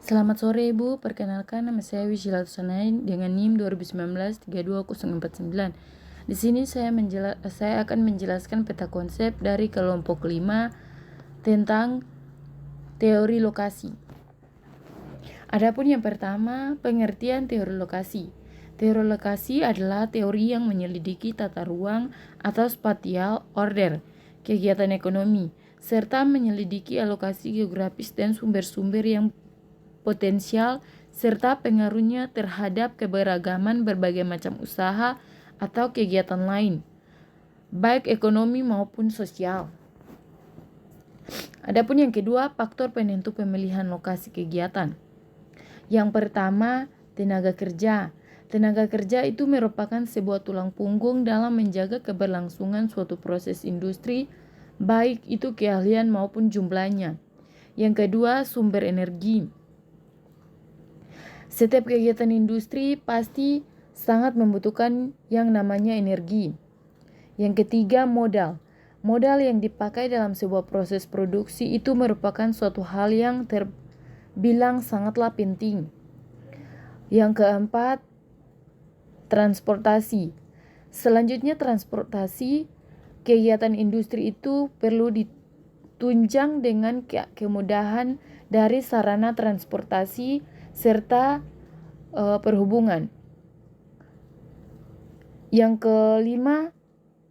Selamat sore Ibu, perkenalkan nama saya Wisila Tusanain dengan NIM 2019-32049. Di sini saya akan menjelaskan peta konsep dari kelompok 5 tentang teori lokasi. Adapun yang pertama, pengertian teori lokasi. Teori lokasi adalah teori yang menyelidiki tata ruang atau spatial order, kegiatan ekonomi, serta menyelidiki alokasi geografis dan sumber-sumber yang potensial serta pengaruhnya terhadap keberagaman berbagai macam usaha atau kegiatan lain, baik ekonomi maupun sosial. Adapun yang kedua, faktor penentu pemilihan lokasi kegiatan. Yang pertama, tenaga kerja. Tenaga kerja itu merupakan sebuah tulang punggung dalam menjaga keberlangsungan suatu proses industri, baik itu keahlian maupun jumlahnya. Yang kedua, sumber energi. Setiap kegiatan industri pasti sangat membutuhkan yang namanya energi. Yang ketiga, modal. Modal yang dipakai dalam sebuah proses produksi itu merupakan suatu hal yang terbilang sangatlah penting. Yang keempat, transportasi. Selanjutnya, transportasi. Kegiatan industri itu perlu ditunjang dengan kemudahan dari sarana transportasi serta perhubungan. Yang kelima,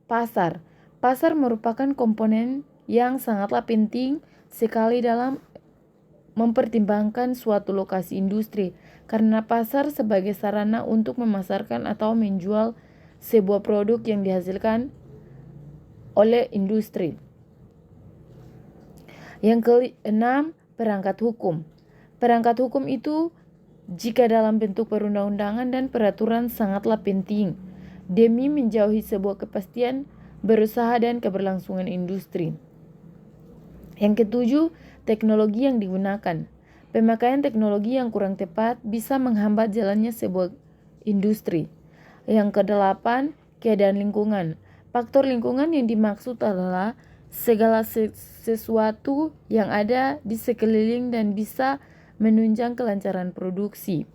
pasar. Pasar merupakan komponen yang sangatlah penting sekali dalam mempertimbangkan suatu lokasi industri, karena pasar sebagai sarana untuk memasarkan atau menjual sebuah produk yang dihasilkan oleh industri. Yang keenam, perangkat hukum. Perangkat hukum itu jika dalam bentuk perundang-undangan dan peraturan sangatlah penting demi menjauhi sebuah kepastian berusaha dan keberlangsungan industri. Yang ketujuh, teknologi yang digunakan. Pemakaian teknologi yang kurang tepat bisa menghambat jalannya sebuah industri. Yang kedelapan, keadaan lingkungan. Faktor lingkungan yang dimaksud adalah segala sesuatu yang ada di sekeliling dan bisa menunjang kelancaran produksi.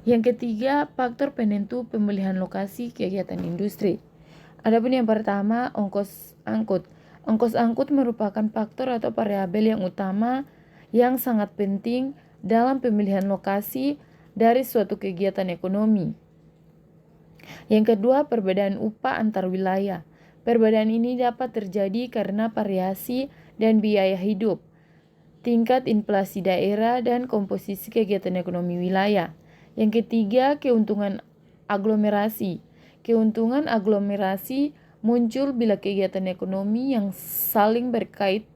Yang ketiga, faktor penentu pemilihan lokasi kegiatan industri. Adapun yang pertama, ongkos angkut. Ongkos angkut merupakan faktor atau variabel yang utama yang sangat penting dalam pemilihan lokasi dari suatu kegiatan ekonomi. Yang kedua, perbedaan upah antar wilayah. Perbedaan ini dapat terjadi karena variasi dan biaya hidup, tingkat inflasi daerah, dan komposisi kegiatan ekonomi wilayah. Yang ketiga, keuntungan aglomerasi. Keuntungan aglomerasi muncul bila kegiatan ekonomi yang saling berkait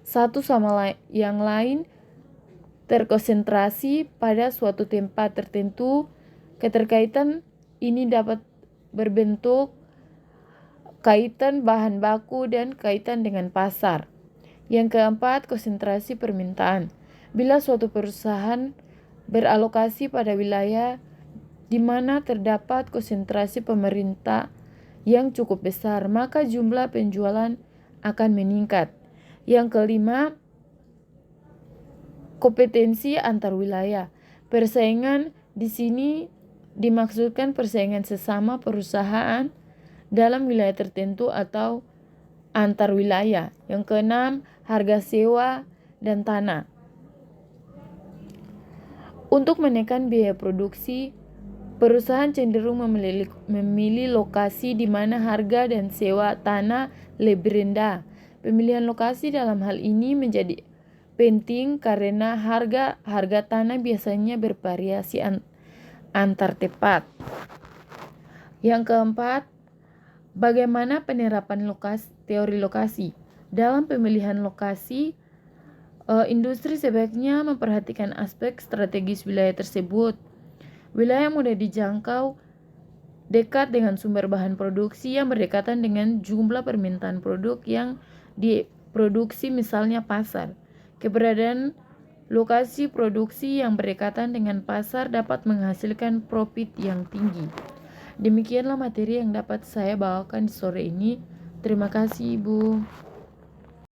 satu sama yang lain terkonsentrasi pada suatu tempat tertentu. Keterkaitan ini dapat berbentuk kaitan bahan baku dan kaitan dengan pasar. Yang keempat, konsentrasi permintaan. Bila suatu perusahaan beralokasi pada wilayah di mana terdapat konsentrasi pemerintah yang cukup besar, maka jumlah penjualan akan meningkat. Yang kelima, kompetensi antar wilayah. Persaingan di sini dimaksudkan persaingan sesama perusahaan dalam wilayah tertentu atau antar wilayah. Yang keenam, harga sewa dan tanah. Untuk menekan biaya produksi, perusahaan cenderung memilih lokasi di mana harga dan sewa tanah lebih rendah. Pemilihan lokasi dalam hal ini menjadi penting karena harga tanah biasanya bervariasi antar tempat. Yang keempat, bagaimana penerapan teori lokasi? Dalam pemilihan lokasi, industri sebaiknya memperhatikan aspek strategis wilayah tersebut. Wilayah yang mudah dijangkau, dekat dengan sumber bahan produksi yang berdekatan dengan jumlah permintaan produk yang diproduksi, misalnya pasar. Keberadaan lokasi produksi yang berdekatan dengan pasar dapat menghasilkan profit yang tinggi. Demikianlah materi yang dapat saya bawakan di sore ini. Terima kasih, Ibu.